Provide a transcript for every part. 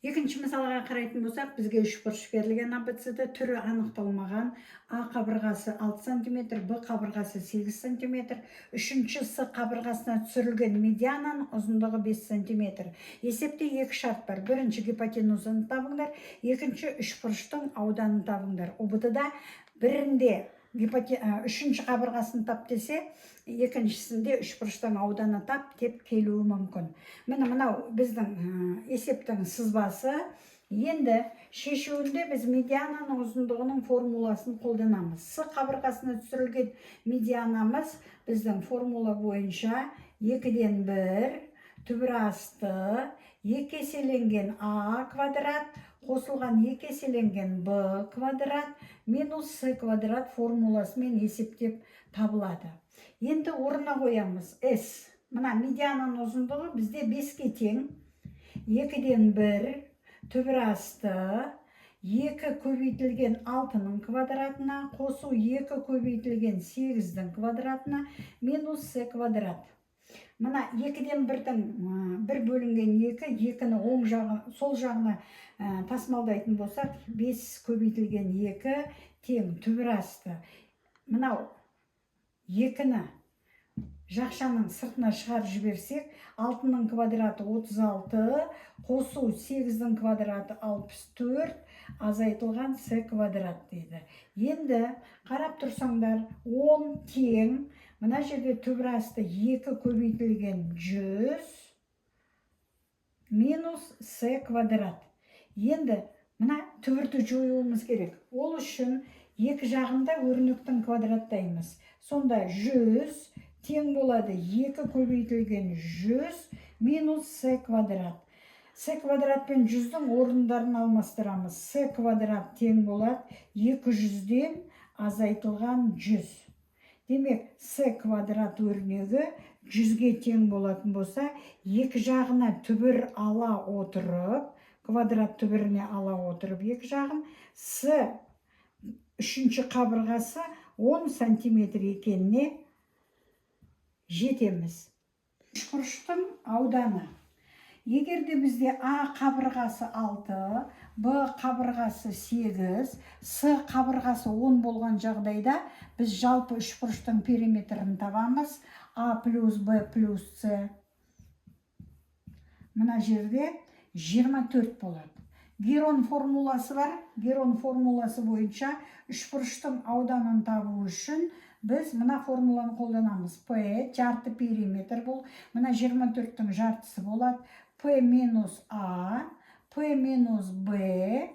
Екінші мысалға қарайтын болсақ, бізге үшбұрыш берілген АБЦ-да түрі анықталмаған. А қабырғасы 6 см, Б қабырғасы 8 см, үшінші С қабырғасына түсірілген медиананың ұзындығы 5 см. Есепте екі шарт бар. Бірінші гипотенузаны табыңдар, екінші үшбұрыштың ауданын табыңдар. ОБТ-да бірінде үшінші қабырғасын тап десе, екіншісінде үшбұрыштың ауданы тап деп келуі мүмкін. Мынау біздің есептің сызбасы. Енді шешуінде біз медиананың ұзындығының формуласын қолданамыз. С қабырғасына түсірілген медианамыз біздің формула бойынша 2-ден 1 түбір асты 2 еселенген А квадрат қосылған 2 еселенген Б квадрат минус С квадрат формуласымен есептеп табылады. Енді орнына қоямыз. С. Мына медиананың ұзындығы бізде 5-ке тең. 2-ден 1 түбір асты 2 көбейтілген 6-ның квадратына қосу 2 көбейтілген 8-дің квадратына минус С квадрат. Мына 2-ден 1-дің 1 бөлінген 2, 2-ні оң жағы, сол жағына тасымалдайтын болсақ, 5 көбейтілген 2 тең түбір асты. Мынау 2-ні жақшаның сыртына шығарып жіберсек, 6-ның квадраты 36, қосу 8-дің квадраты 64, азайтылған С квадрат дейді. Енді қарап тұрсаңдар, 10 тең, мына жерде түбір асты 2 көбейтілген 100 минус С квадрат. Енді мына түбірді жоюымыз керек. Ол үшін екі жағында өрнектің квадраттаймыз. Сонда 100 тең болады 2 көбейтілген 100 минус С квадрат. С квадрат пен 100-дің орындарын алмастырамыз. С квадрат тең болады 200-ден азайтылған 100. Демек, С квадрат өрнегі 100-ге тең болатын болса, екі жағына түбір ала отырып, квадрат түбіріне ала отырып, екі жағын С үшінші қабырғасы 10 см екеніне жетеміз. Үшбұрыштың ауданы. Егерде бізде А қабырғасы 6, Б қабырғасы 8, С қабырғасы 10 болған жағдайда біз жалпы үшбұрыштың периметрін табамыз. А плюс Б плюс С. Мына жерде 24 болады. Герон формуласы бар. Герон формуласы бойынша үшбұрыштың ауданын табу үшін біз мына формуланы қолданамыз. П жарты периметр бұл. Мына 24-тің жартысы болады. П минус А, П минус Б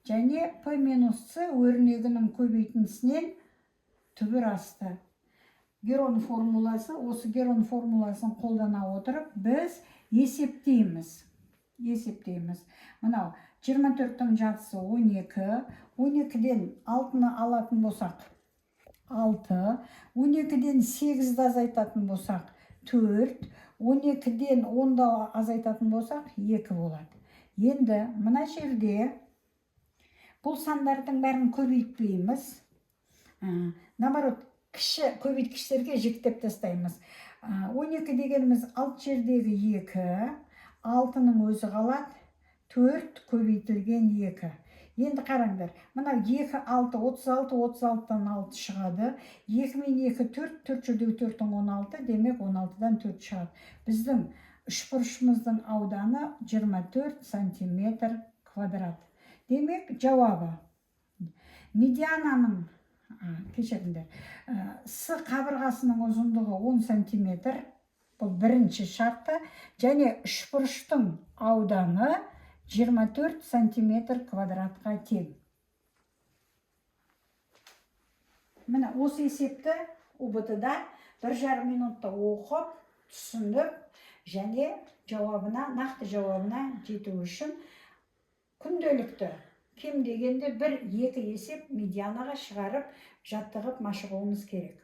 және П минус С өрнегінің көбейтіндісінен түбір асты. Герон формуласы, осы Герон формуласын қолдана отырып, біз есептейміз. Мынау 24-тің жартысы 12, 12-ден 6-ны алатын болсақ 6, 12-ден 8-ді азайтатын болсақ 4, 12-ден 10-ды азайтатын болсақ 2 болады. Енді мына жерде бұл сандардың бәрін көбейтпейміз. Наоборот, кіші көбейткіштерге жіктеп тастаймыз. 12 дегеніміз alt жердегі 2, 6-ның өзі қалады, 4 көбейтілген 2. Енді қараңдар, мына 2, 6, 36, 36-дан 6 шығады. 2 мен 2, 4, 4 жердегі 4-дің 16, демек 16-дан 4 шығады. Біздің үшбұрышымыздың ауданы 24 см квадрат. Демек, жауабы. Медиананың, кешіріңдер, С қабырғасының ұзындығы 10 см, бұл бірінші шарты, және үшбұрыштың ауданы 24 см квадратқа тең. Міне, осы есепті ОБТ-да 1,5 минутта оқып, түсіндіп, және нақты жауабына жету үшін күнделікті кем дегенде 1-2 есеп медианаға шығарып, жаттығып машығуымыз керек.